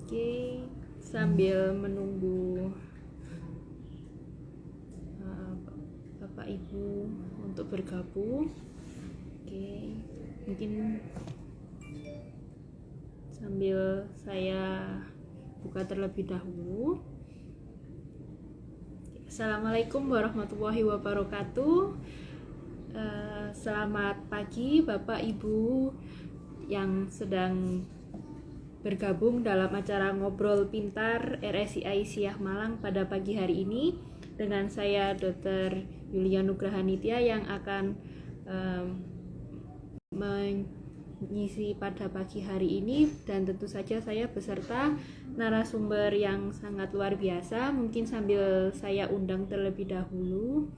Oke, sambil menunggu Bapak Ibu untuk bergabung. Oke, mungkin sambil saya buka terlebih dahulu. Assalamualaikum warahmatullahi wabarakatuh. Selamat pagi Bapak Ibu yang sedang bergabung dalam acara Ngobrol Pintar RSI Aisyah Malang pada pagi hari ini dengan saya Dr. Yulia Nugrahanitya yang akan mengisi pada pagi hari ini, dan tentu saja saya beserta narasumber yang sangat luar biasa. Mungkin sambil saya undang terlebih dahulu.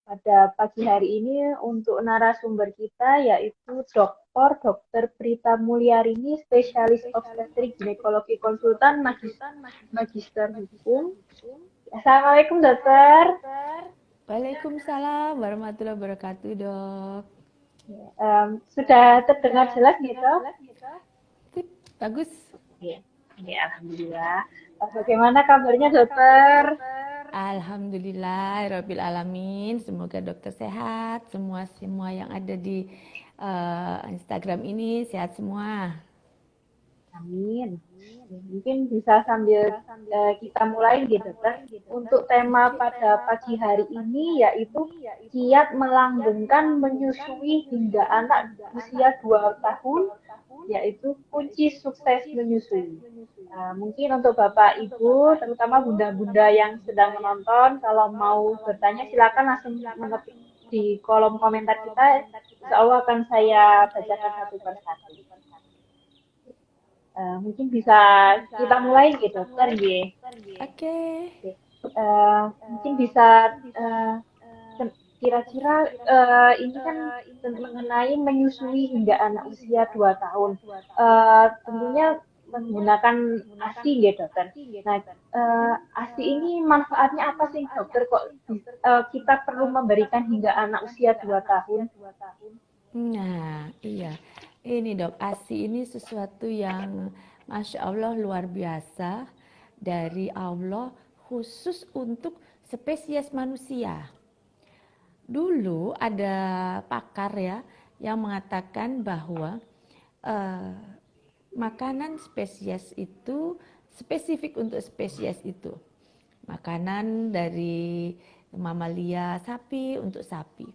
Pada pagi hari ini untuk narasumber kita yaitu Dr. Prita Mulyarini, spesialis obstetrik ginekologi konsultan magister hukum. Assalamualaikum dokter. Waalaikumsalam warahmatullahi wabarakatuh, Dok. Sudah terdengar jelas gitu? Bagus. Ya, alhamdulillah. Bagaimana kabarnya dokter? Alhamdulillah, Rabbil Alamin. Semoga dokter sehat, semua yang ada di Instagram ini sehat semua. Amin. Mungkin bisa sambil kita mulai gitu kan. Untuk tema pada pagi hari ini yaitu kiat melanggengkan menyusui hingga anak usia 2 tahun, yaitu kunci sukses menyusui. Mungkin untuk Bapak Ibu, terutama bunda-bunda yang sedang menonton, kalau mau bertanya silakan langsung mengetik di kolom komentar kita. Insya Allah akan saya bacakan satu persatu. Mungkin bisa kita mulai gitu, dokter ya. Oke. Mungkin bisa kira-kira ini kan mengenai menyusui hingga anak usia 2 tahun. Tentunya menggunakan ASI ya dokter. Nah, ASI ini manfaatnya apa sih dokter? Kok kita perlu memberikan hingga anak usia 2 tahun? Nah, iya. Ini Dok, ASI ini sesuatu yang Masya Allah luar biasa dari Allah khusus untuk spesies manusia. Dulu ada pakar ya yang mengatakan bahwa makanan spesies itu spesifik untuk spesies itu. Makanan dari mamalia sapi untuk sapi.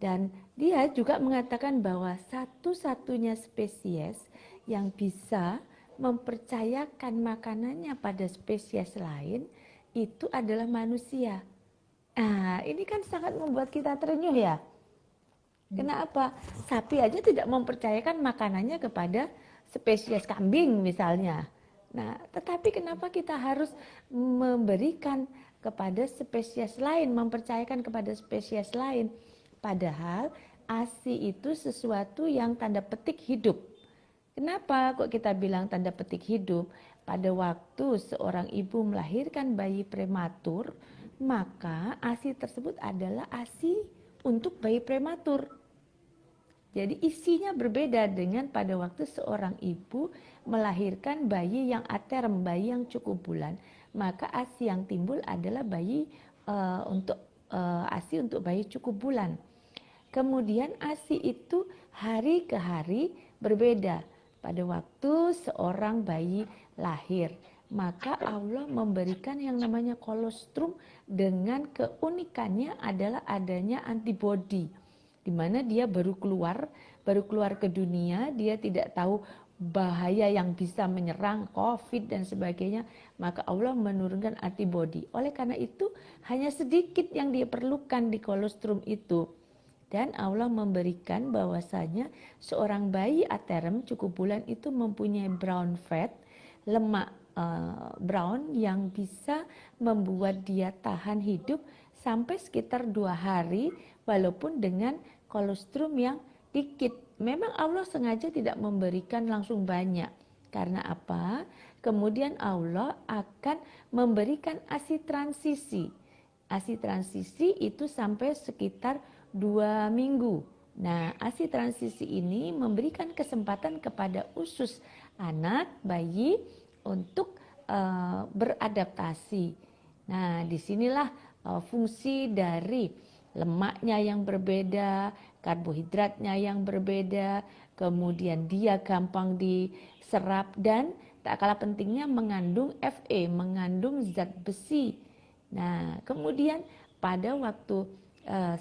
Dan dia juga mengatakan bahwa satu-satunya spesies yang bisa mempercayakan makanannya pada spesies lain itu adalah manusia. Nah, ini kan sangat membuat kita terenyuh ya. Kenapa? Sapi aja tidak mempercayakan makanannya kepada spesies kambing misalnya. Nah, tetapi kenapa kita harus memberikan kepada spesies lain, mempercayakan kepada spesies lain? Padahal ASI itu sesuatu yang tanda petik hidup. Kenapa kok kita bilang tanda petik hidup? Pada waktu seorang ibu melahirkan bayi prematur, maka ASI tersebut adalah ASI untuk bayi prematur. Jadi isinya berbeda dengan pada waktu seorang ibu melahirkan bayi yang aterm, bayi yang cukup bulan. Maka ASI yang timbul adalah bayi ASI untuk bayi cukup bulan. Kemudian ASI itu hari ke hari berbeda. Pada waktu seorang bayi lahir, maka Allah memberikan yang namanya kolostrum dengan keunikannya adalah adanya antibodi. Di mana dia baru keluar ke dunia, dia tidak tahu bahaya yang bisa menyerang COVID dan sebagainya, maka Allah menurunkan antibodi. Oleh karena itu hanya sedikit yang diperlukan di kolostrum itu. Dan Allah memberikan bahwasanya seorang bayi aterm cukup bulan itu mempunyai brown fat, lemak brown yang bisa membuat dia tahan hidup sampai sekitar 2 hari walaupun dengan kolostrum yang dikit. Memang Allah sengaja tidak memberikan langsung banyak. Karena apa? Kemudian Allah akan memberikan ASI transisi. ASI transisi itu sampai sekitar 2 minggu Nah, ASI transisi ini memberikan kesempatan kepada usus anak bayi untuk beradaptasi. Nah, disinilah fungsi dari lemaknya yang berbeda, karbohidratnya yang berbeda, kemudian dia gampang diserap dan tak kalah pentingnya mengandung Fe, mengandung zat besi. Nah, kemudian pada waktu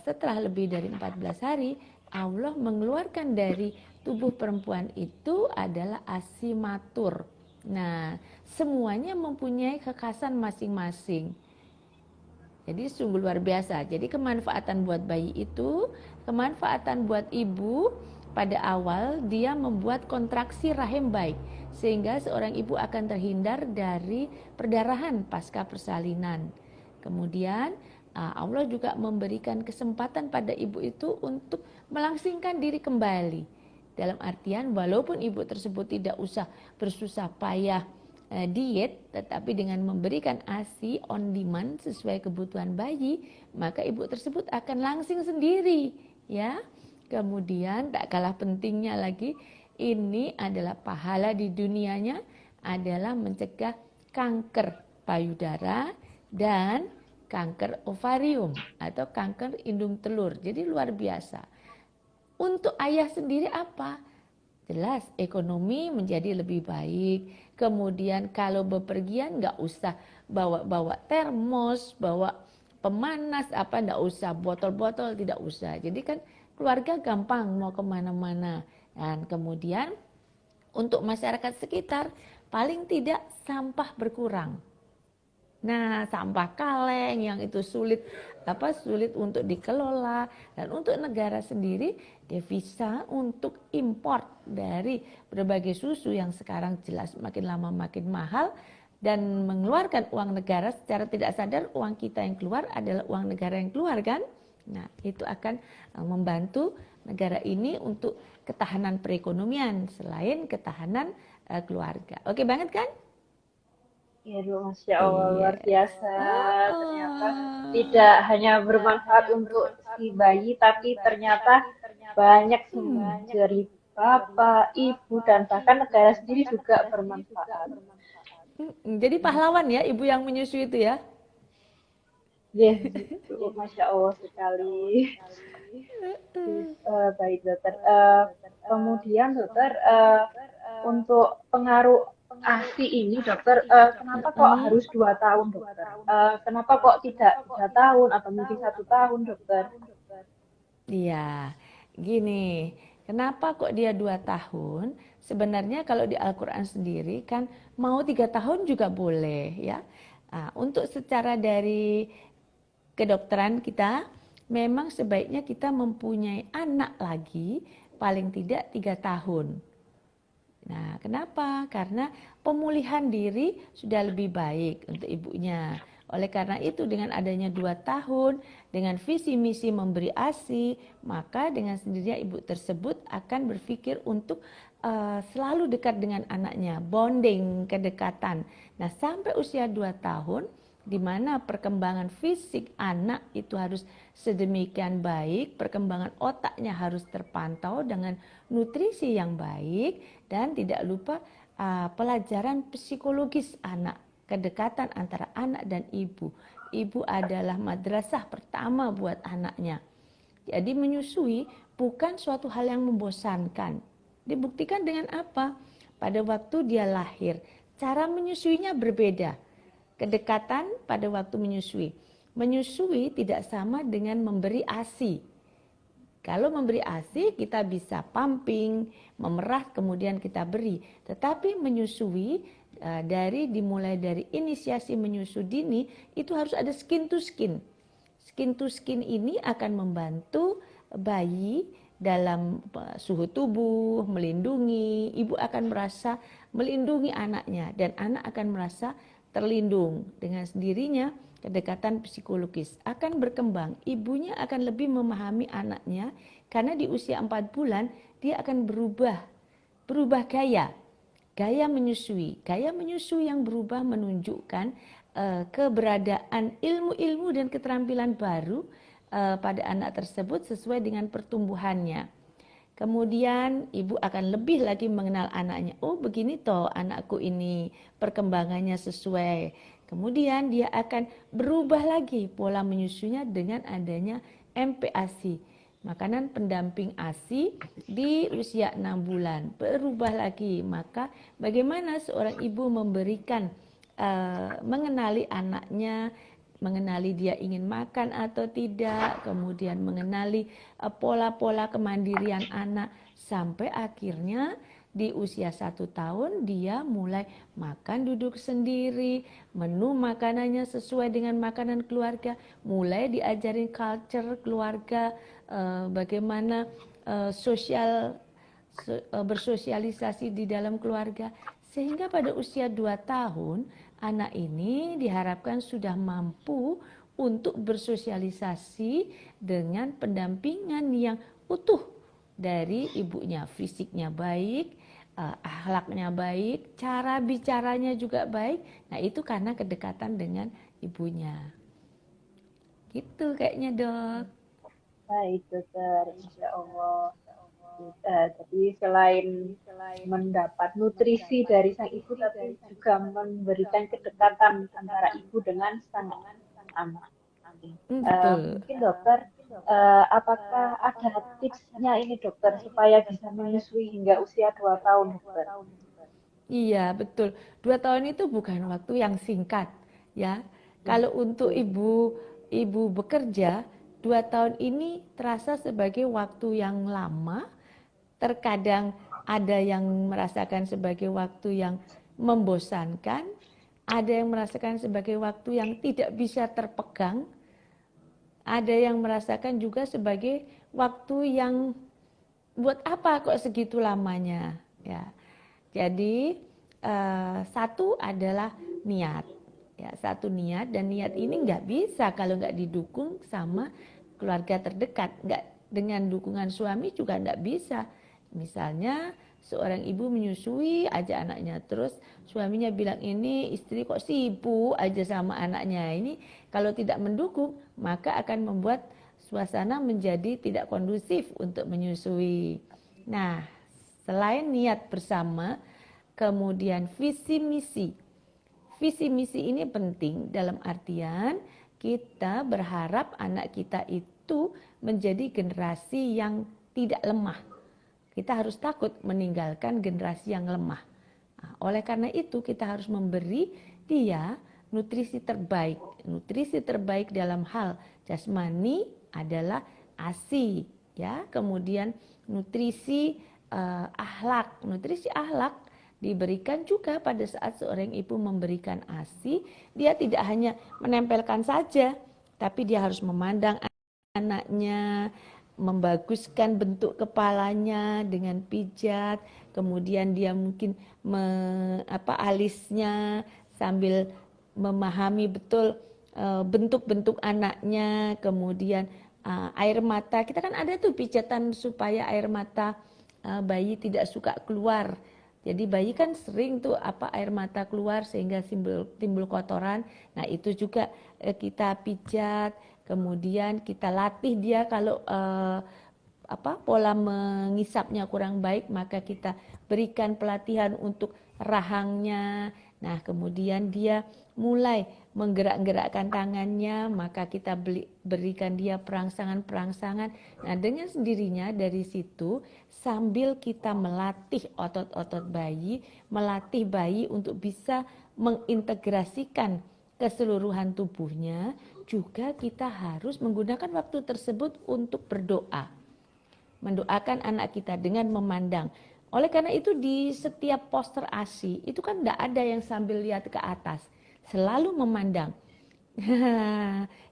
setelah lebih dari 14 hari, Allah mengeluarkan dari tubuh perempuan itu adalah ASI matur. Nah, semuanya mempunyai kekhasan masing-masing. Jadi sungguh luar biasa. Jadi kemanfaatan buat bayi itu, kemanfaatan buat ibu pada awal dia membuat kontraksi rahim baik. Sehingga seorang ibu akan terhindar dari perdarahan pasca persalinan. Kemudian Allah juga memberikan kesempatan pada ibu itu untuk melangsingkan diri kembali. Dalam artian walaupun ibu tersebut tidak usah bersusah payah diet, tetapi dengan memberikan ASI on demand sesuai kebutuhan bayi, maka ibu tersebut akan langsing sendiri, ya. Kemudian tak kalah pentingnya lagi, ini adalah pahala di dunianya adalah mencegah kanker payudara dan kanker ovarium atau kanker indung telur. Jadi luar biasa. Untuk ayah sendiri apa? Jelas ekonomi menjadi lebih baik. Kemudian kalau bepergian nggak usah bawa termos, bawa pemanas apa, nggak usah botol-botol, tidak usah. Jadi kan keluarga gampang mau kemana-mana. Dan kemudian untuk masyarakat sekitar paling tidak sampah berkurang. Nah, sampah kaleng yang itu sulit untuk dikelola, dan untuk negara sendiri devisa untuk import dari berbagai susu yang sekarang jelas makin lama makin mahal dan mengeluarkan uang negara secara tidak sadar, uang kita yang keluar adalah uang negara yang keluar kan. Nah, itu akan membantu negara ini untuk ketahanan perekonomian selain ketahanan keluarga. Oke banget kan? Ya, Masya Allah, luar biasa. Ternyata tidak hanya bermanfaat untuk si bayi, tapi ternyata banyak dari bapak, ibu, dan bahkan negara sendiri juga bermanfaat. Jadi pahlawan ya, ibu yang menyusui itu ya? Ya, gitu. Masya Allah sekali. Baik, dokter. Kemudian, dokter, untuk pengaruh ASI ini, dokter, kenapa kok harus 2 tahun, dokter? Kenapa kok tidak 3 tahun atau mungkin 1 tahun, dokter? Iya, gini, kenapa kok dia 2 tahun? Sebenarnya kalau di Al-Quran sendiri kan mau 3 tahun juga boleh ya. Untuk secara dari kedokteran kita, memang sebaiknya kita mempunyai anak lagi paling tidak 3 tahun. Nah, kenapa? Karena pemulihan diri sudah lebih baik untuk ibunya. Oleh karena itu dengan adanya 2 tahun, dengan visi misi memberi ASI, maka dengan sendirinya ibu tersebut akan berpikir untuk selalu dekat dengan anaknya, bonding, kedekatan. Nah, sampai usia 2 tahun, di mana perkembangan fisik anak itu harus sedemikian baik, perkembangan otaknya harus terpantau dengan nutrisi yang baik, dan tidak lupa pelajaran psikologis anak, kedekatan antara anak dan ibu. Ibu adalah madrasah pertama buat anaknya. Jadi menyusui bukan suatu hal yang membosankan. Dibuktikan dengan apa? Pada waktu dia lahir, cara menyusuinya berbeda. Kedekatan pada waktu menyusui. Menyusui tidak sama dengan memberi ASI. Kalau memberi ASI kita bisa pumping, memerah kemudian kita beri. Tetapi menyusui dimulai dari inisiasi menyusu dini itu harus ada skin to skin. Skin to skin ini akan membantu bayi dalam suhu tubuh, melindungi. Ibu akan merasa melindungi anaknya dan anak akan merasa terlindung. Dengan sendirinya kedekatan psikologis akan berkembang. Ibunya akan lebih memahami anaknya karena di usia 4 bulan dia akan berubah gaya menyusui. Gaya menyusui yang berubah menunjukkan keberadaan ilmu-ilmu dan keterampilan baru pada anak tersebut sesuai dengan pertumbuhannya. Kemudian ibu akan lebih lagi mengenal anaknya. Oh begini toh anakku ini perkembangannya sesuai. Kemudian dia akan berubah lagi pola menyusunya dengan adanya MPASI. Makanan pendamping ASI di usia 6 bulan. Berubah lagi. Maka bagaimana seorang ibu memberikan mengenali anaknya, mengenali dia ingin makan atau tidak, kemudian mengenali pola-pola kemandirian anak sampai akhirnya di usia 1 tahun dia mulai makan duduk sendiri, menu makanannya sesuai dengan makanan keluarga, mulai diajarin culture keluarga, bagaimana bersosialisasi di dalam keluarga, sehingga pada usia 2 tahun anak ini diharapkan sudah mampu untuk bersosialisasi dengan pendampingan yang utuh dari ibunya. Fisiknya baik, akhlaknya baik, cara bicaranya juga baik. Nah itu karena kedekatan dengan ibunya. Gitu kayaknya dok. Baik dokter, Insya Allah. Jadi selain mendapat nutrisi dari sang ibu, tapi juga memberikan kedekatan antara ibu dengan sang anak. Betul. Mungkin dokter, apakah ada tipsnya ini dokter supaya bisa menyusui hingga usia 2 tahun dokter? Iya betul. 2 tahun itu bukan waktu yang singkat ya. Kalau untuk ibu bekerja, 2 tahun ini terasa sebagai waktu yang lama. Terkadang ada yang merasakan sebagai waktu yang membosankan, ada yang merasakan sebagai waktu yang tidak bisa terpegang, ada yang merasakan juga sebagai waktu yang buat apa kok segitu lamanya ya. Jadi satu adalah niat ya, satu niat, dan niat ini nggak bisa kalau nggak didukung sama keluarga terdekat. Nggak, dengan dukungan suami juga nggak bisa. Misalnya seorang ibu menyusui aja anaknya, terus suaminya bilang ini istri kok sibuk aja sama anaknya. Ini kalau tidak mendukung maka akan membuat suasana menjadi tidak kondusif untuk menyusui. Nah, selain niat bersama, kemudian visi misi. Visi misi ini penting dalam artian kita berharap anak kita itu menjadi generasi yang tidak lemah. Kita harus takut meninggalkan generasi yang lemah. Nah, oleh karena itu kita harus memberi dia nutrisi terbaik. Nutrisi terbaik dalam hal jasmani adalah ASI ya. Kemudian nutrisi akhlak. Nutrisi akhlak diberikan juga pada saat seorang ibu memberikan ASI. Dia tidak hanya menempelkan saja, tapi dia harus memandang anaknya, membaguskan bentuk kepalanya dengan pijat, kemudian dia mungkin alisnya sambil memahami betul bentuk-bentuk anaknya, kemudian air mata. Kita kan ada tuh pijatan supaya air mata bayi tidak suka keluar. Jadi bayi kan sering tuh air mata keluar sehingga timbul kotoran. Nah itu juga kita pijat. Kemudian kita latih dia kalau pola mengisapnya kurang baik, maka kita berikan pelatihan untuk rahangnya. Nah, kemudian dia mulai menggerak-gerakkan tangannya, maka kita berikan dia perangsangan-perangsangan. Nah, dengan sendirinya dari situ sambil kita melatih otot-otot bayi, melatih bayi untuk bisa mengintegrasikan keseluruhan tubuhnya, juga kita harus menggunakan waktu tersebut untuk berdoa. Mendoakan anak kita dengan memandang. Oleh karena itu di setiap poster ASI itu kan tidak ada yang sambil lihat ke atas. Selalu memandang.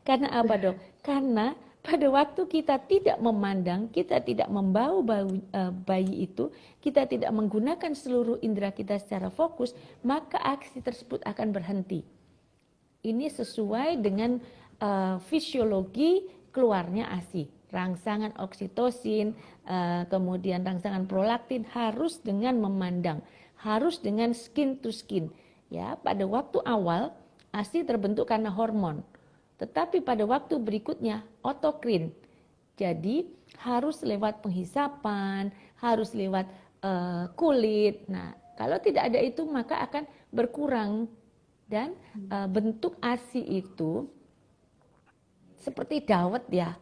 Karena apa dok? Karena pada waktu kita tidak memandang, kita tidak membawa bayi itu, kita tidak menggunakan seluruh indera kita secara fokus, maka aksi tersebut akan berhenti. Ini sesuai dengan fisiologi keluarnya ASI. Rangsangan oksitosin, kemudian rangsangan prolaktin harus dengan memandang, harus dengan skin to skin. Ya, pada waktu awal ASI terbentuk karena hormon. tetapi pada waktu berikutnya autokrin. Jadi harus lewat penghisapan, harus lewat kulit. Nah, kalau tidak ada itu maka akan berkurang dan bentuk ASI itu seperti dawet ya.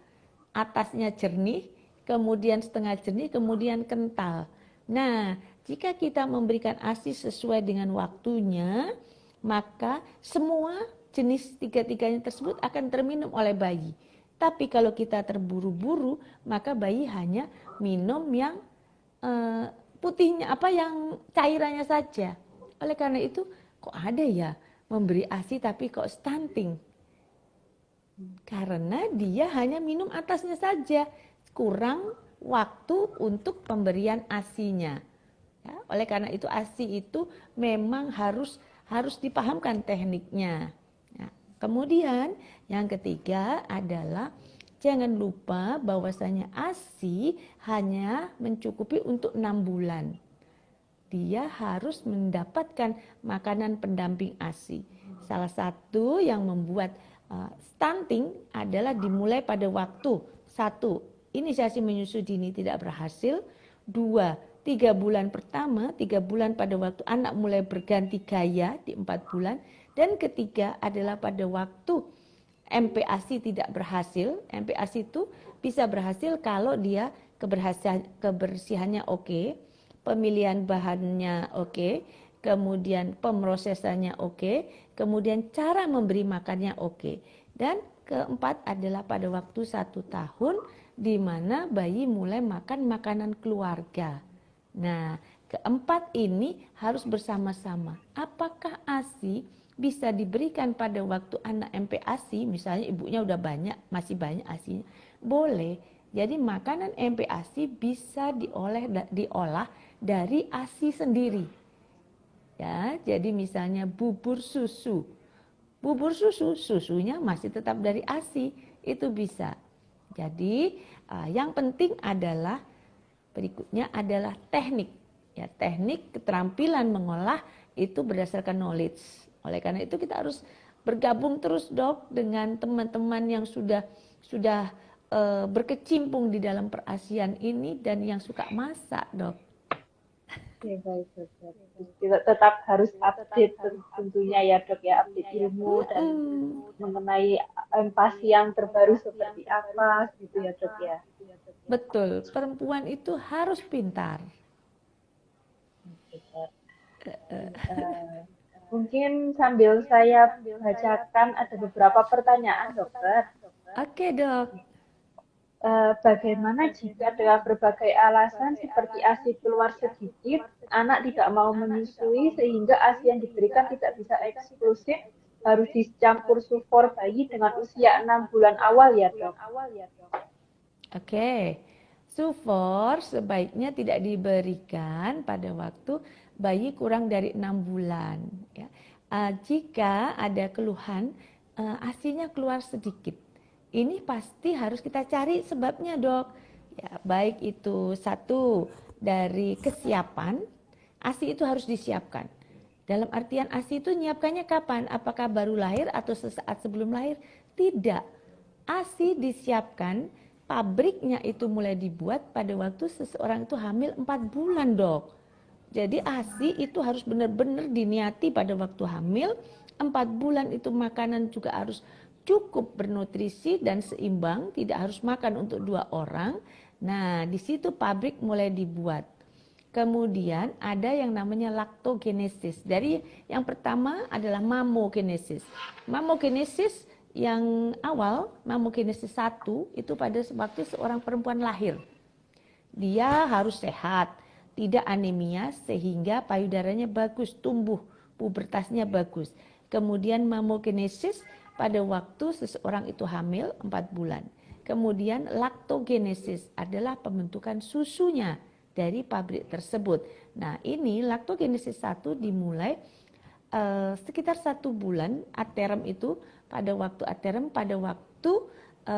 Atasnya jernih, kemudian setengah jernih, kemudian kental. Nah, jika kita memberikan ASI sesuai dengan waktunya, maka semua jenis tiga-tiganya tersebut akan terminum oleh bayi. Tapi kalau kita terburu-buru, maka bayi hanya minum yang putihnya, yang cairannya saja. Oleh karena itu, kok ada ya memberi ASI tapi kok stunting? Karena dia hanya minum atasnya saja, kurang waktu untuk pemberian ASI-nya. Ya, oleh karena itu ASI itu memang harus dipahamkan tekniknya. Ya, kemudian yang ketiga adalah jangan lupa bahwasanya ASI hanya mencukupi untuk 6 bulan. Dia harus mendapatkan makanan pendamping ASI. Salah satu yang membuat stunting adalah dimulai pada waktu 1. Inisiasi menyusui dini tidak berhasil. 2. 3 bulan pertama, 3 bulan pada waktu anak mulai berganti gaya di 4 bulan. Dan ketiga adalah pada waktu MPASI tidak berhasil. MPASI itu bisa berhasil kalau dia kebersihannya oke, pemilihan bahannya oke, kemudian pemrosesannya oke, kemudian cara memberi makannya oke. Dan keempat adalah pada waktu 1 tahun di mana bayi mulai makan makanan keluarga. Nah, keempat ini harus bersama-sama. Apakah ASI bisa diberikan pada waktu anak MPASI, misalnya ibunya udah masih banyak ASInya, boleh. Jadi makanan MPASI bisa diolah dari ASI sendiri. Ya, jadi misalnya bubur susu. Bubur susu, susunya masih tetap dari ASI, itu bisa. Jadi yang penting adalah berikutnya adalah teknik. Ya, teknik keterampilan mengolah itu berdasarkan knowledge. Oleh karena itu kita harus bergabung terus dok dengan teman-teman yang sudah berkecimpung di dalam perasian ini dan yang suka masak dok. Oke, baik dok. Kita tetap harus update tentunya ya dok ya, update ilmu dan mengenai empati yang terbaru seperti apa gitu ya dok ya. Betul, perempuan itu harus pintar. Mungkin sambil saya bacakan ada beberapa pertanyaan dokter. Oke dok. Bagaimana jika dengan berbagai alasan seperti ASI keluar sedikit, anak tidak mau menyusui sehingga ASI yang diberikan tidak bisa eksklusif, harus dicampur sufor bayi dengan usia 6 bulan awal ya dok? Oke, sufor sebaiknya tidak diberikan pada waktu bayi kurang dari 6 bulan. Ya. Jika ada keluhan, ASI-nya keluar sedikit. Ini pasti harus kita cari sebabnya dok. Ya, baik itu satu dari kesiapan, ASI itu harus disiapkan. Dalam artian ASI itu nyiapkannya kapan? Apakah baru lahir atau sesaat sebelum lahir? Tidak. ASI disiapkan, pabriknya itu mulai dibuat pada waktu seseorang itu hamil 4 bulan dok. Jadi ASI itu harus benar-benar diniati pada waktu hamil. 4 bulan itu makanan juga harus cukup bernutrisi dan seimbang, tidak harus makan untuk 2 orang. Nah, di situ pabrik mulai dibuat. Kemudian ada yang namanya laktogenesis. Dari yang pertama adalah mamogenesis. Mamogenesis yang awal, mamogenesis 1 itu pada waktu seorang perempuan lahir. Dia harus sehat, tidak anemia sehingga payudaranya bagus, tumbuh, pubertasnya bagus. Kemudian mamogenesis pada waktu seseorang itu hamil 4 bulan. Kemudian laktogenesis adalah pembentukan susunya dari pabrik tersebut. Nah ini laktogenesis 1 dimulai sekitar 1 bulan aterem itu pada waktu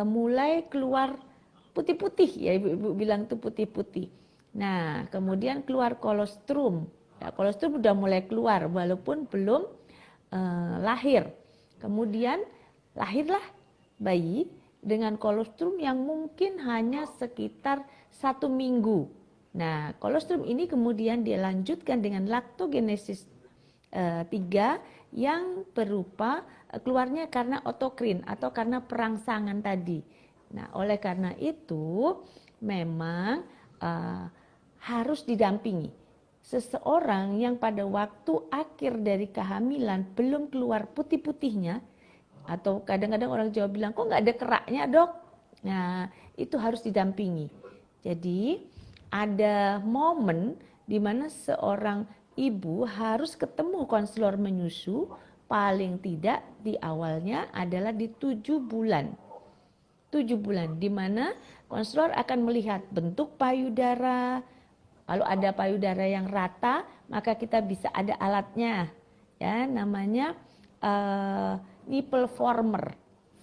mulai keluar putih-putih ya ibu bilang itu putih-putih. Nah kemudian keluar kolostrum. Ya, kolostrum udah mulai keluar walaupun belum lahir. Kemudian lahirlah bayi dengan kolostrum yang mungkin hanya sekitar 1 minggu. Nah, kolostrum ini kemudian dilanjutkan dengan laktogenesis 3 yang berupa keluarnya karena otokrin atau karena perangsangan tadi. Nah, oleh karena itu memang harus didampingi. Seseorang yang pada waktu akhir dari kehamilan belum keluar putih-putihnya, atau kadang-kadang orang Jawa bilang, kok nggak ada keraknya dok? Nah, itu harus didampingi. Jadi ada momen di mana seorang ibu harus ketemu konselor menyusu paling tidak di awalnya adalah di 7 bulan. 7 bulan di mana konselor akan melihat bentuk payudara. Kalau ada payudara yang rata, maka kita bisa ada alatnya, ya namanya nipple former.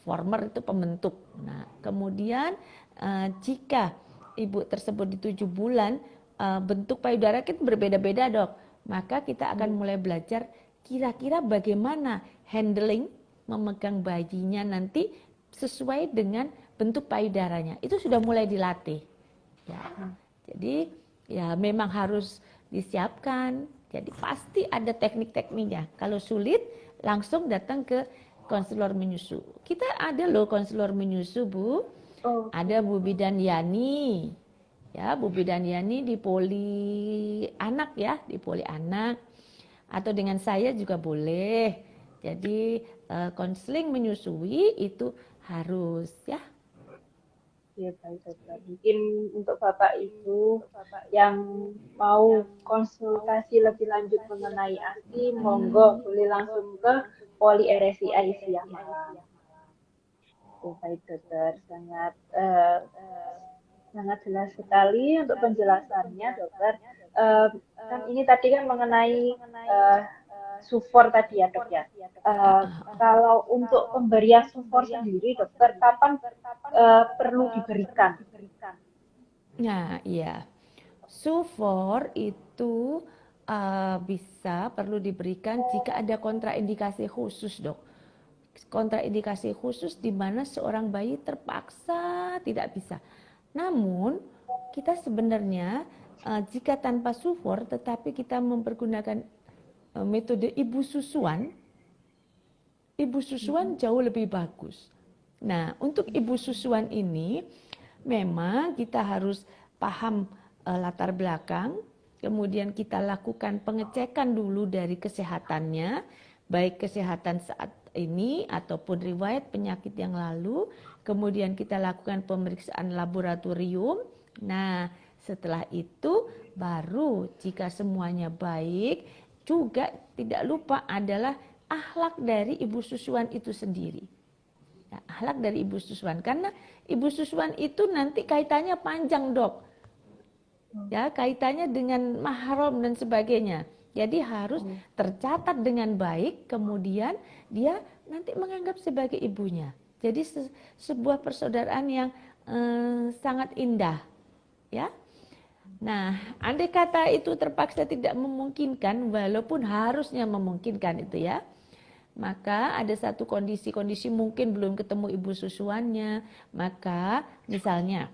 Former itu pembentuk. Nah, kemudian jika ibu tersebut di 7 bulan bentuk payudara kita berbeda-beda dok, maka kita akan mulai belajar kira-kira bagaimana handling memegang bayinya nanti sesuai dengan bentuk payudaranya. Itu sudah mulai dilatih. Ya. Jadi ya memang harus disiapkan. Jadi pasti ada teknik-tekniknya. Kalau sulit langsung datang ke konselor menyusu. Kita ada loh konselor menyusu, Bu. Oh. Ada Bu Bidan Yani. Ya, Bu Bidan Yani di Poli Anak ya, di Poli Anak. Atau dengan saya juga boleh. Jadi konseling menyusui itu harus ya. Ya, baik, dokter. Mungkin untuk Bapak Ibu yang mau konsultasi lebih lanjut mengenai ASI, monggo boleh langsung ke Poli RSI Siah Malang. Ya, baik, dokter. Sangat jelas sekali untuk penjelasannya, dokter. Kan ini tadi kan mengenai sufor tadi ya, dok ya. Kalau untuk pemberian sufor sendiri, dokter, kapan perlu diberikan? Nah, iya. Sufor itu bisa perlu diberikan jika ada kontraindikasi khusus, dok. Kontraindikasi khusus di mana seorang bayi terpaksa tidak bisa. Namun, kita sebenarnya jika tanpa sufor tetapi kita mempergunakan metode ibu susuan jauh lebih bagus. Nah, untuk ibu susuan ini memang kita harus paham latar belakang, kemudian kita lakukan pengecekan dulu dari kesehatannya, baik kesehatan saat ini ataupun riwayat penyakit yang lalu, kemudian kita lakukan pemeriksaan laboratorium. Nah, setelah itu baru jika semuanya baik, juga tidak lupa adalah akhlak dari ibu susuan itu sendiri. Ya, akhlak dari ibu susuan, karena ibu susuan itu nanti kaitannya panjang, dok. Ya, kaitannya dengan mahram dan sebagainya. Jadi harus tercatat dengan baik, kemudian dia nanti menganggap sebagai ibunya. Jadi sebuah persaudaraan yang sangat indah, ya. Nah, andai kata itu terpaksa tidak memungkinkan, walaupun harusnya memungkinkan itu ya, maka ada satu kondisi mungkin belum ketemu ibu susuannya, maka misalnya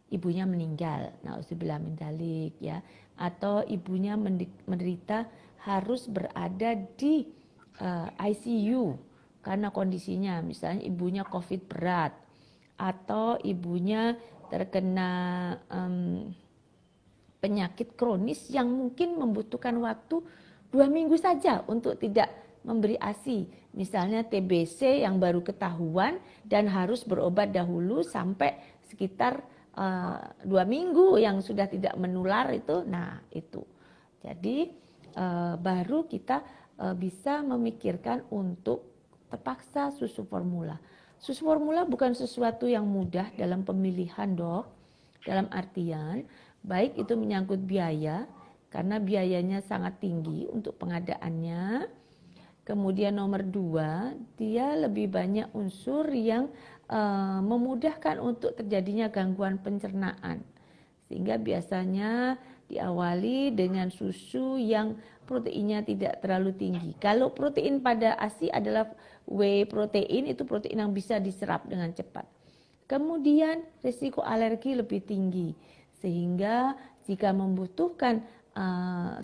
ibunya meninggal, nauzubillah min dzalik ya, atau ibunya menderita harus berada di ICU karena kondisinya, misalnya ibunya COVID berat, atau ibunya terkena penyakit kronis yang mungkin membutuhkan waktu 2 minggu saja untuk tidak memberi ASI. Misalnya TBC yang baru ketahuan dan harus berobat dahulu sampai sekitar 2 minggu yang sudah tidak menular itu. Nah itu. Jadi baru kita bisa memikirkan untuk terpaksa susu formula. Susu formula bukan sesuatu yang mudah dalam pemilihan, dok. Dalam artian baik itu menyangkut biaya, karena biayanya sangat tinggi untuk pengadaannya. Kemudian nomor 2, dia lebih banyak unsur yang memudahkan untuk terjadinya gangguan pencernaan. Sehingga biasanya diawali dengan susu yang proteinnya tidak terlalu tinggi. Kalau protein pada ASI adalah whey protein, itu protein yang bisa diserap dengan cepat. Kemudian risiko alergi lebih tinggi, sehingga jika membutuhkan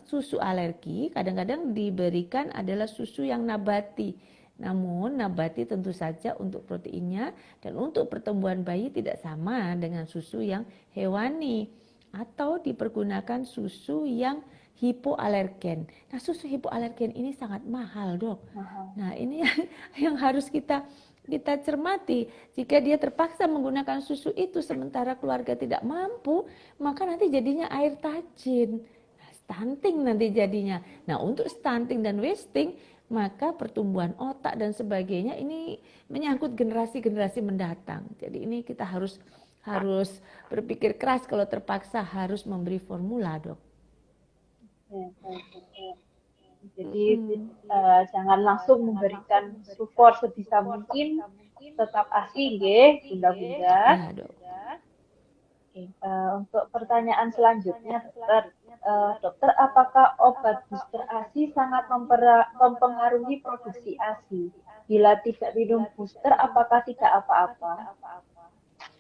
susu alergi, kadang-kadang diberikan adalah susu yang nabati. Namun nabati tentu saja untuk proteinnya dan untuk pertumbuhan bayi tidak sama dengan susu yang hewani, atau dipergunakan susu yang hipoalergen. Nah, susu hipoalergen ini sangat mahal, Dok. Nah, ini yang harus kita cermati. Jika dia terpaksa menggunakan susu itu sementara keluarga tidak mampu, maka nanti jadinya air tajin. Stunting nanti jadinya. Nah, untuk stunting dan wasting, maka pertumbuhan otak dan sebagainya ini menyangkut generasi-generasi mendatang. Jadi ini kita harus berpikir keras kalau terpaksa harus memberi formula, Dok. Jadi jangan langsung memberikan support sebisa mungkin, tetap ASI nggih, Bunda-bunda. Ya, Dok. Untuk pertanyaan selanjutnya, dokter, apakah obat booster ASI sangat mempengaruhi produksi ASI? Bila tidak minum booster, apakah tidak apa-apa?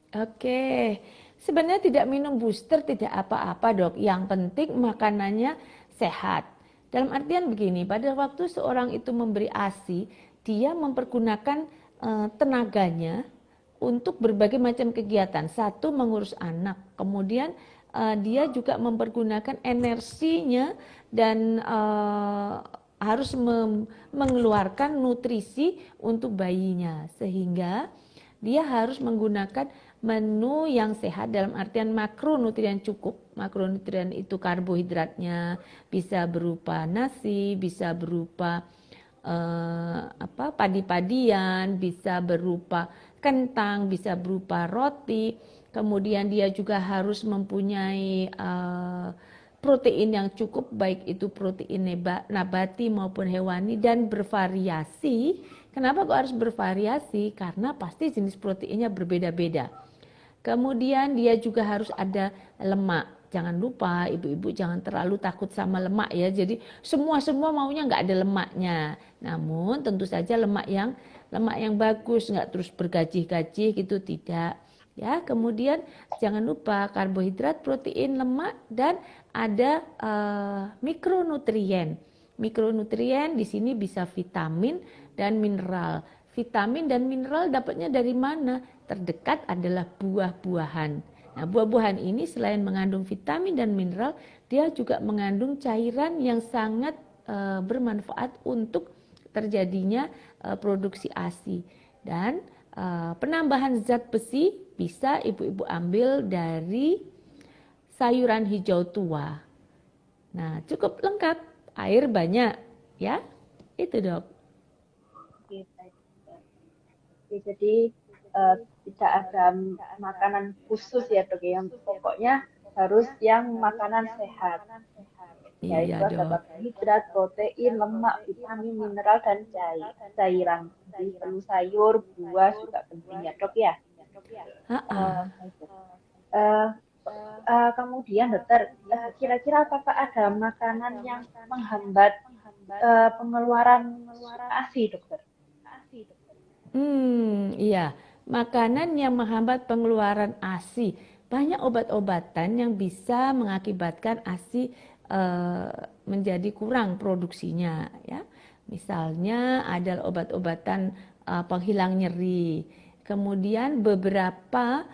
Oke, sebenarnya tidak minum booster tidak apa-apa, Dok. Yang penting makanannya sehat. Dalam artian begini, pada waktu seorang itu memberi ASI, dia mempergunakan tenaganya untuk berbagai macam kegiatan. Satu, mengurus anak. Kemudian dia juga mempergunakan energinya dan harus mengeluarkan nutrisi untuk bayinya. Sehingga dia harus menggunakan menu yang sehat dalam artian makronutrien cukup. Makronutrien itu karbohidratnya bisa berupa nasi, bisa berupa padi-padian, bisa berupa kentang, bisa berupa roti. Kemudian dia juga harus mempunyai protein yang cukup, baik itu protein nabati maupun hewani, dan bervariasi. Kenapa kok harus bervariasi? Karena pasti jenis proteinnya berbeda-beda. Kemudian dia juga harus ada lemak. Jangan lupa ibu-ibu jangan terlalu takut sama lemak ya. Jadi semua maunya nggak ada lemaknya. Namun tentu saja lemak yang bagus, nggak terus bergajih-gajih gitu, tidak. Ya, kemudian jangan lupa karbohidrat, protein, lemak, dan ada mikronutrien. Mikronutrien di sini bisa vitamin dan mineral. Vitamin dan mineral dapatnya dari mana? Terdekat adalah buah-buahan. Nah, buah-buahan ini selain mengandung vitamin dan mineral, dia juga mengandung cairan yang sangat bermanfaat untuk terjadinya produksi ASI. Dan penambahan zat besi bisa ibu-ibu ambil dari sayuran hijau tua. Nah, cukup lengkap, air banyak, ya. Itu, Dok. Jadi tidak ada makanan khusus ya, Dok, yang pokoknya harus yang makanan sehat. Yaitu Iya, ada Dok. karbohidrat, protein, lemak, vitamin, mineral, dan cairan. Jadi perlu sayur, buah juga penting ya, Dok ya. Kemudian dokter, kira-kira apakah ada makanan yang menghambat pengeluaran ASI, dokter? Iya, makanan yang menghambat pengeluaran ASI. Banyak obat-obatan yang bisa mengakibatkan ASI menjadi kurang produksinya, ya. Misalnya adalah obat-obatan penghilang nyeri. Kemudian beberapa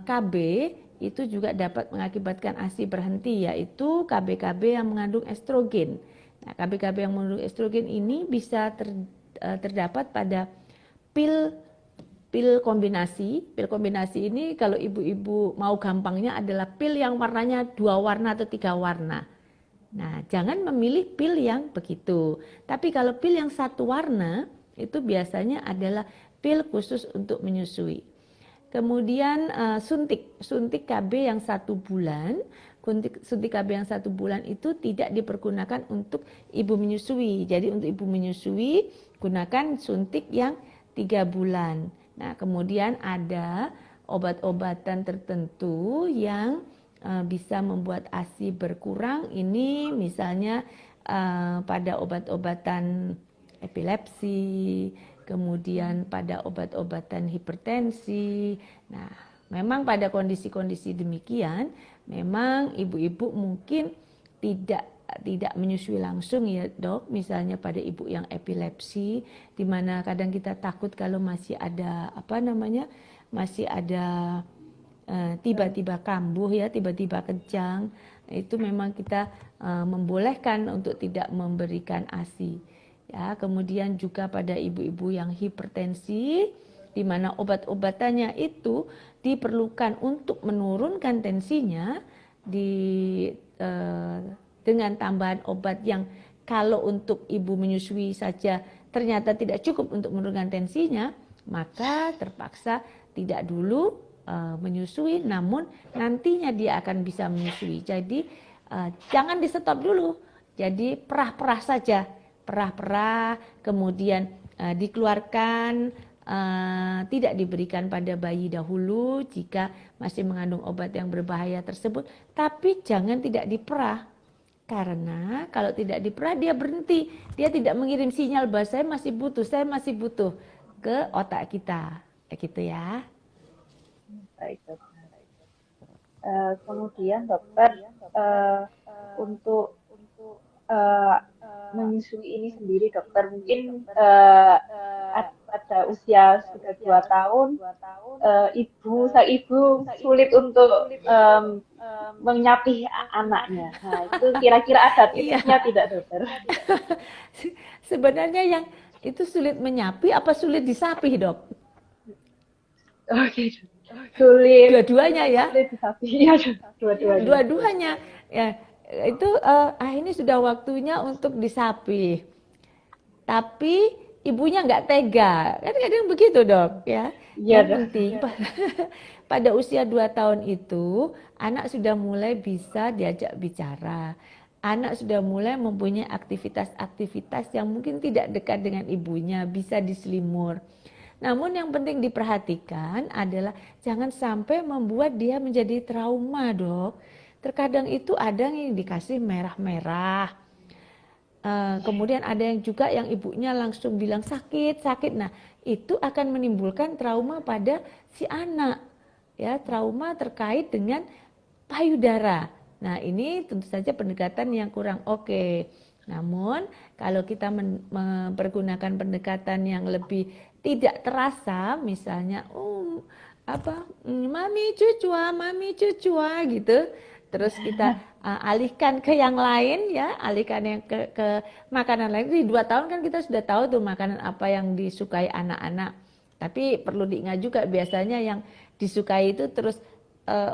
KB itu juga dapat mengakibatkan ASI berhenti, yaitu KB-KB yang mengandung estrogen. Nah, KB-KB yang mengandung estrogen ini bisa terdapat pada pil kombinasi. Pil kombinasi ini kalau ibu-ibu mau gampangnya adalah pil yang warnanya 2 warna atau 3 warna. Nah, jangan memilih pil yang begitu. Tapi kalau pil yang 1 warna itu biasanya adalah pil khusus untuk menyusui. Kemudian suntik KB yang 1 bulan. Suntik KB yang 1 bulan itu tidak dipergunakan untuk ibu menyusui. Jadi untuk ibu menyusui gunakan suntik yang 3 bulan. Nah, kemudian ada obat-obatan tertentu yang bisa membuat ASI berkurang. Ini misalnya pada obat-obatan epilepsi, kemudian pada obat-obatan hipertensi. Nah, memang pada kondisi-kondisi demikian, memang ibu-ibu mungkin tidak menyusui langsung ya dok, misalnya pada ibu yang epilepsi, di mana kadang kita takut kalau masih ada masih ada tiba-tiba kambuh ya, tiba-tiba kejang, itu memang kita membolehkan untuk tidak memberikan ASI. Ya, kemudian juga pada ibu-ibu yang hipertensi, di mana obat-obatannya itu diperlukan untuk menurunkan tensinya dengan tambahan obat yang kalau untuk ibu menyusui saja ternyata tidak cukup untuk menurunkan tensinya, maka terpaksa tidak dulu menyusui, namun nantinya dia akan bisa menyusui. Jadi jangan di stop dulu. Jadi perah-perah saja, perah-perah, kemudian dikeluarkan, tidak diberikan pada bayi dahulu jika masih mengandung obat yang berbahaya tersebut. Tapi jangan tidak diperah, karena kalau tidak diperah dia berhenti, dia tidak mengirim sinyal bahwa saya masih butuh ke otak kita, kayak gitu ya. Baik, dokter. Kemudian dokter, untuk menyusui ini sendiri dokter, mungkin pada usia sudah 2 tahun, sang ibu sulit untuk menyapih anaknya. Nah, itu kira-kira ada tipsnya tidak dokter? Sebenarnya yang itu sulit menyapih apa sulit disapih dok? Oke, sulit. Dua-duanya ya. Sulit disapih, ya, dua-duanya. Dua-duanya ya. Itu ini sudah waktunya untuk disapih. Tapi ibunya nggak tega, kan kadang begitu dok ya. Ya, yang penting pada usia 2 tahun itu anak sudah mulai bisa diajak bicara. Anak sudah mulai mempunyai aktivitas-aktivitas yang mungkin tidak dekat dengan ibunya, bisa diselimur. Namun yang penting diperhatikan adalah jangan sampai membuat dia menjadi trauma dok. Terkadang itu ada yang dikasih merah-merah. Kemudian ada yang juga yang ibunya langsung bilang sakit. Nah itu akan menimbulkan trauma pada si anak. Ya, trauma terkait dengan payudara. Nah ini tentu saja pendekatan yang kurang oke. Namun kalau kita mempergunakan pendekatan yang lebih tidak terasa, misalnya mami cucua gitu, terus kita alihkan ke yang lain ya, alihkan yang ke makanan lain. Di 2 tahun kan kita sudah tahu tuh makanan apa yang disukai anak-anak. Tapi perlu diingat juga biasanya yang disukai itu terus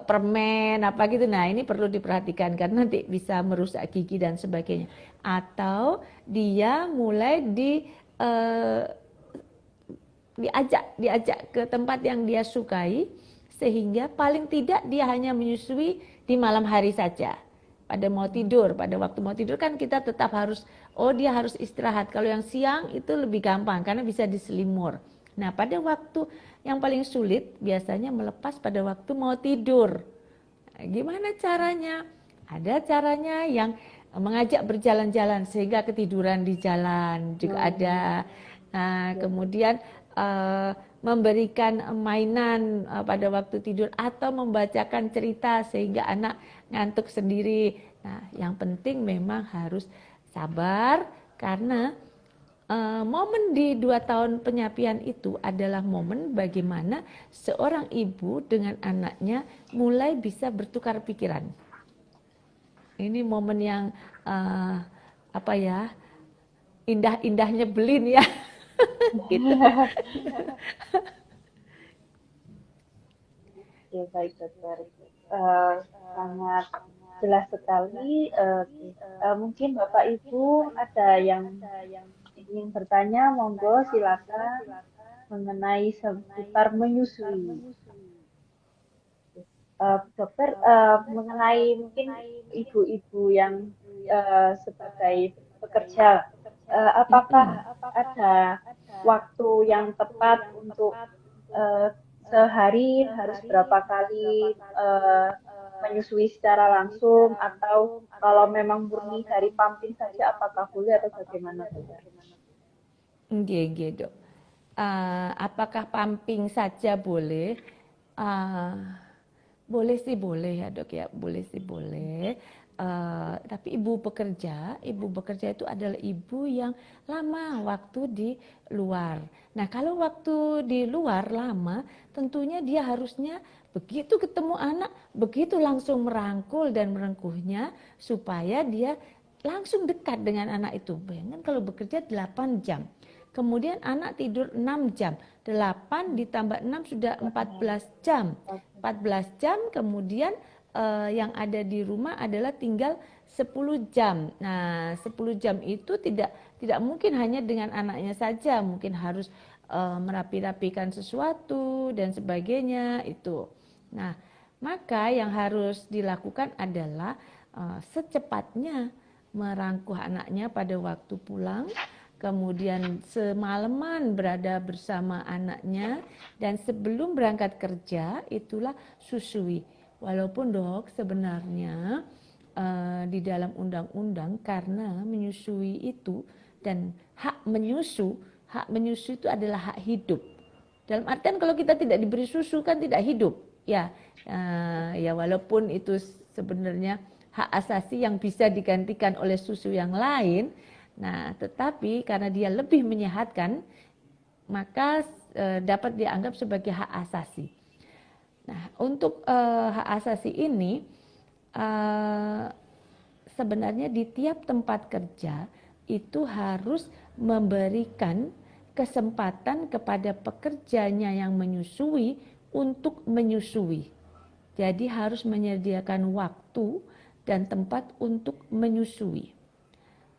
permen apa gitu. Nah ini perlu diperhatikan karena nanti bisa merusak gigi dan sebagainya. Atau dia mulai diajak ke tempat yang dia sukai, sehingga paling tidak dia hanya menyusui di malam hari saja. Pada waktu mau tidur kan kita tetap harus, dia harus istirahat. Kalau yang siang itu lebih gampang karena bisa diselimur. Nah pada waktu yang paling sulit biasanya melepas pada waktu mau tidur. Gimana caranya? Ada caranya yang mengajak berjalan-jalan sehingga ketiduran di jalan juga ada. Nah kemudian memberikan mainan pada waktu tidur atau membacakan cerita sehingga anak ngantuk sendiri. Nah, yang penting memang harus sabar karena momen di 2 tahun penyapian itu adalah momen bagaimana seorang ibu dengan anaknya mulai bisa bertukar pikiran. Ini momen yang indah-indahnya belin ya. Gitu. Oke, baik dokter. Sangat jelas sekali. Mungkin Bapak Ibu ada yang ingin bertanya, monggo silakan mengenai seputar menyusui. Dokter, mengenai mungkin ibu-ibu yang sebagai pekerja, apakah ada waktu yang tepat untuk sehari harus berapa kali menyusui secara langsung, atau kalau memang murni dari pumping saja apakah boleh atau bagaimana, dokter? Nggih, Dok. Apakah pumping saja boleh? Boleh sih boleh ya dok ya, boleh sih boleh. Tapi ibu bekerja itu adalah ibu yang lama waktu di luar. Nah kalau waktu di luar lama, tentunya dia harusnya begitu ketemu anak, begitu langsung merangkul dan merengkuhnya supaya dia langsung dekat dengan anak itu. Bayangkan kalau bekerja 8 jam. Kemudian anak tidur 6 jam, 8 ditambah 6 sudah 14 jam. 14 jam kemudian yang ada di rumah adalah tinggal 10 jam. Nah 10 jam itu tidak mungkin hanya dengan anaknya saja, mungkin harus merapi-rapikan sesuatu dan sebagainya itu. Nah maka yang harus dilakukan adalah secepatnya merangkuh anaknya pada waktu pulang, kemudian semalaman berada bersama anaknya, dan sebelum berangkat kerja itulah susui. Walaupun dok sebenarnya di dalam undang-undang karena menyusui itu dan hak menyusu itu adalah hak hidup. Dalam artian kalau kita tidak diberi susu kan tidak hidup ya. Ya walaupun itu sebenarnya hak asasi yang bisa digantikan oleh susu yang lain. Nah, tetapi karena dia lebih menyehatkan, maka dapat dianggap sebagai hak asasi. Nah, untuk hak asasi ini sebenarnya di tiap tempat kerja itu harus memberikan kesempatan kepada pekerjanya yang menyusui untuk menyusui. Jadi harus menyediakan waktu dan tempat untuk menyusui.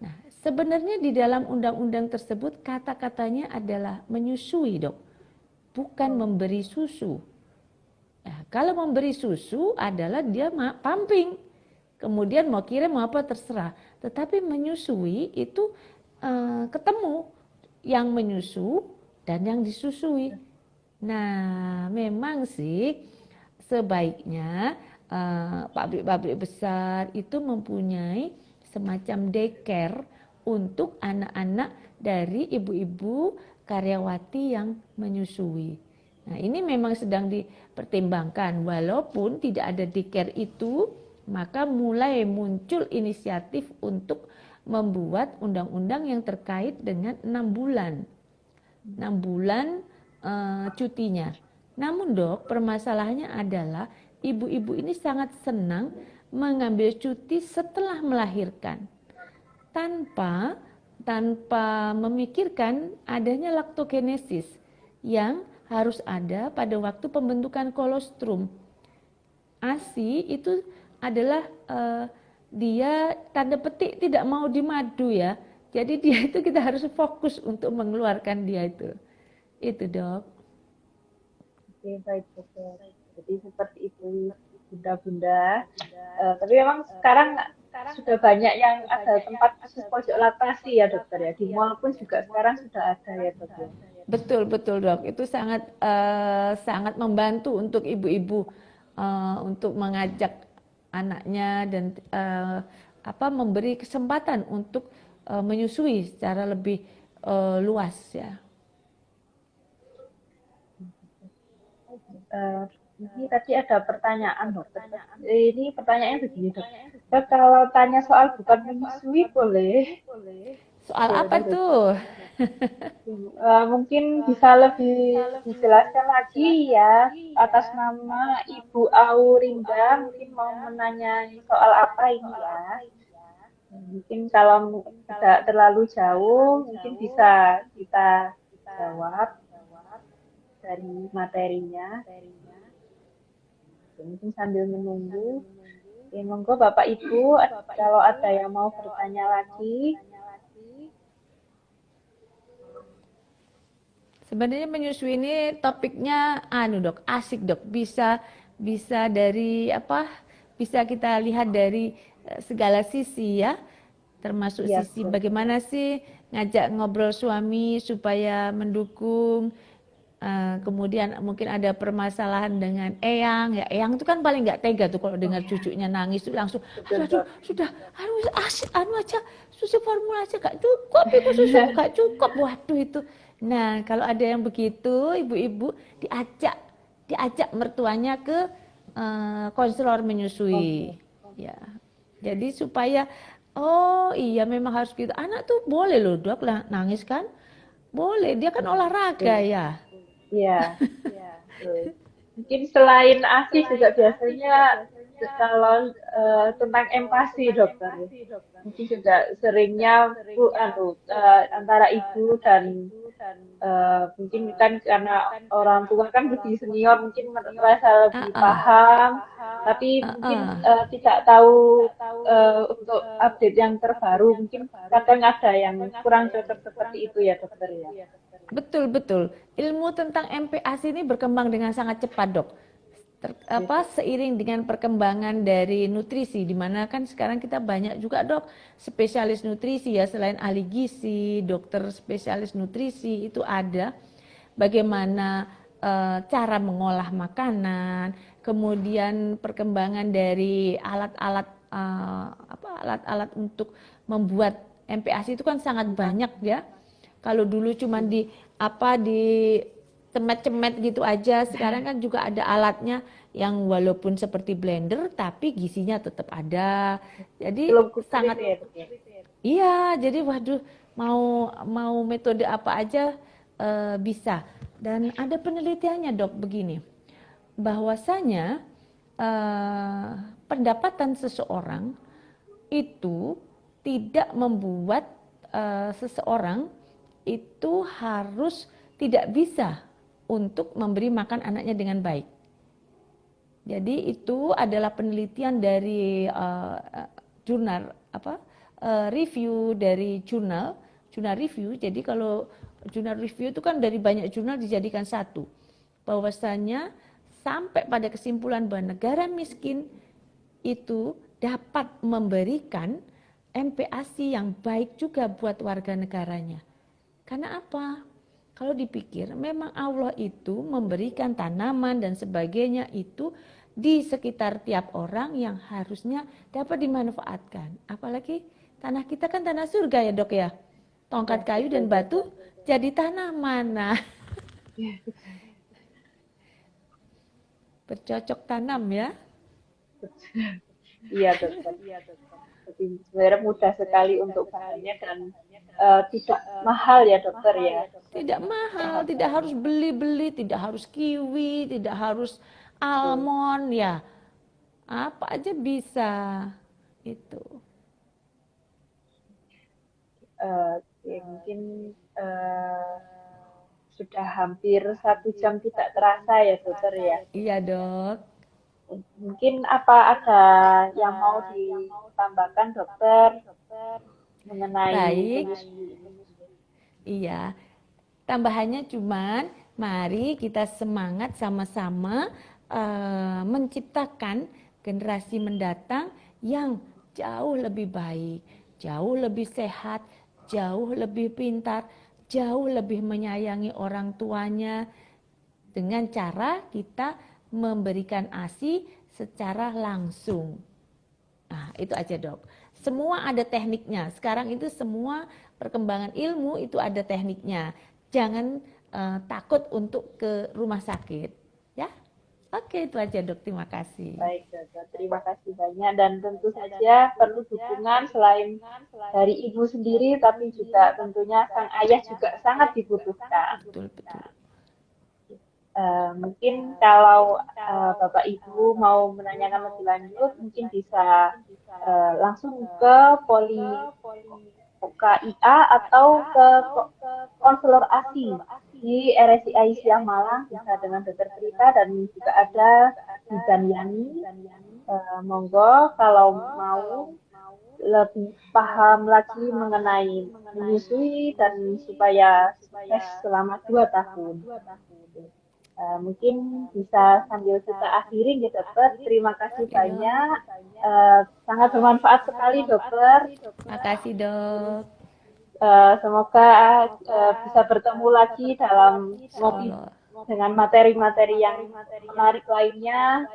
Nah, sebenarnya di dalam undang-undang tersebut kata-katanya adalah menyusui dok, bukan memberi susu. Nah, kalau memberi susu adalah dia pumping, kemudian mau kirim mau apa terserah. Tetapi menyusui itu ketemu yang menyusu dan yang disusui. Nah, memang sih sebaiknya pabrik-pabrik besar itu mempunyai semacam daycare untuk anak-anak dari ibu-ibu karyawati yang menyusui. Nah, ini memang sedang dipertimbangkan. Walaupun tidak ada daycare itu, maka mulai muncul inisiatif untuk membuat undang-undang yang terkait dengan 6 bulan. 6 bulan cutinya. Namun dok, permasalahannya adalah ibu-ibu ini sangat senang mengambil cuti setelah melahirkan tanpa memikirkan adanya laktogenesis yang harus ada pada waktu pembentukan kolostrum. ASI itu adalah dia tanda petik tidak mau dimadu ya. Jadi dia itu kita harus fokus untuk mengeluarkan dia itu. Itu dok. Oke, baik dokter. Jadi seperti itu bunda-bunda. Tapi memang sekarang sudah banyak yang ada tempat khusus pojok laktasi ya dokter ya. Di mall pun juga sekarang sudah ada ya dokter. Betul dok. Itu sangat membantu untuk ibu-ibu untuk mengajak anaknya dan memberi kesempatan untuk menyusui secara lebih luas ya. Ini tadi ada pertanyaan dokter. Ini pertanyaannya begini dok. Kalau tanya soal bukan menyusui boleh? Soal apa tuh? Mungkin bisa lebih dijelaskan lagi ya atas nama Ibu Aurinda, mungkin mau menanyai soal apa ini ya. Mungkin kalau tidak terlalu jauh mungkin bisa kita jawab dari materinya. Mungkin sambil menunggu. Oke, monggo Bapak Ibu kalau ada yang mau bertanya lagi. Sebenarnya menyusui ini topiknya dok, asik dok. Bisa dari bisa kita lihat dari segala sisi ya. Termasuk Ya, sisi bagaimana sih ngajak ngobrol suami supaya mendukung kemudian mungkin ada permasalahan dengan eyang, ya eyang itu kan paling nggak tega tuh kalau dengar cucunya nangis tuh langsung, aduh, sudah harus aja susu formula aja gak cukup, ibu susu gak cukup, waduh itu. Nah kalau ada yang begitu, ibu-ibu diajak mertuanya ke konselor menyusui, ya. Jadi supaya oh iya memang harus gitu. Anak tuh boleh loh dok nangis kan? Boleh, dia kan olahraga ya. Iya. Mungkin selain ASI juga biasanya kalau tentang empati dokter, mungkin juga seringnya antara ibu dan mungkin kan karena orang tua kan lebih senior mungkin merasa lebih paham, tapi mungkin tidak tahu untuk update yang terbaru, mungkin kadang ada yang kurang cocok seperti itu ya dokter ya. Betul, betul. Ilmu tentang MPASI ini berkembang dengan sangat cepat, dok. Seiring dengan perkembangan dari nutrisi, di mana kan sekarang kita banyak juga dok spesialis nutrisi ya, selain ahli gizi, dokter spesialis nutrisi itu ada. Bagaimana cara mengolah makanan, kemudian perkembangan dari alat-alat alat-alat untuk membuat MPASI itu kan sangat banyak ya. Kalau dulu cuma di cemet-cemet gitu aja, sekarang kan juga ada alatnya yang walaupun seperti blender tapi gizinya tetap ada. Jadi sangat iya, jadi waduh mau metode apa aja bisa. Dan ada penelitiannya dok begini, bahwasanya pendapatan seseorang itu tidak membuat seseorang itu harus tidak bisa untuk memberi makan anaknya dengan baik. Jadi itu adalah penelitian dari jurnal review dari jurnal review. Jadi kalau jurnal review itu kan dari banyak jurnal dijadikan satu. Bahwasanya sampai pada kesimpulan bahwa negara miskin itu dapat memberikan MPASI yang baik juga buat warga negaranya. Karena apa? Kalau dipikir memang Allah itu memberikan tanaman dan sebagainya itu di sekitar tiap orang yang harusnya dapat dimanfaatkan. Apalagi tanah kita kan tanah surga ya dok ya. Tongkat kayu dan batu jadi tanaman. Nah, bercocok tanam ya. Iya dokter. Sebenarnya mudah sekali untuk bahannya dan tidak mahal ya dokter ya. Tidak mahal, tidak harus beli-beli, tidak harus kiwi, tidak harus almond ya. Apa aja bisa itu. Mungkin sudah hampir 1 jam tidak terasa ya dokter ya. Iya dok. Mungkin apa ada yang mau ditambahkan dokter mengenai baik. Iya. Tambahannya cuman mari kita semangat sama-sama menciptakan generasi mendatang yang jauh lebih baik, jauh lebih sehat, jauh lebih pintar, jauh lebih menyayangi orang tuanya dengan cara kita memberikan ASI secara langsung. Nah, itu aja dok. Semua ada tekniknya. Sekarang itu semua perkembangan ilmu itu ada tekniknya. Jangan takut untuk ke rumah sakit. Ya, oke itu aja dok. Terima kasih. Baik dokter, terima kasih banyak dan tentu saja perlu dukungan selain dari ibu sendiri, tapi juga tentunya sang ayah juga sangat dibutuhkan. Betul betul. Mungkin kalau Bapak Ibu mau menanyakan lebih lanjut, mungkin bisa langsung ke Poli KIA atau ke konselor ASI di RSI Aisyah Malang, bisa dengan Dokter Prita dan juga ada di Yani. Monggo kalau mau lebih paham lagi mengenai menyusui dan supaya sukses selama 2 tahun. Mungkin bisa sambil kita akhiri ya dokter. Terima kasih banyak. Sangat bermanfaat sekali dokter. Terima kasih dok. Semoga bisa bertemu lagi dalam dengan materi-materi yang menarik lainnya.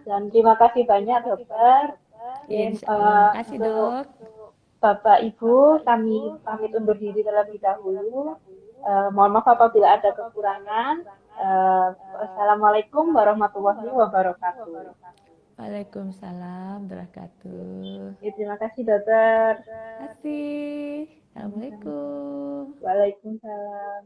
Dan terima kasih banyak dokter. Insya Allah. Makasih dok. Bapak Ibu, kami pamit undur diri terlebih dahulu. Mohon maaf apabila ada kekurangan. Wassalamualaikum warahmatullahi wabarakatuh. Waalaikumsalam wabarakatuh. Ya, terima kasih dokter. Terima kasih. Assalamualaikum. Waalaikumsalam.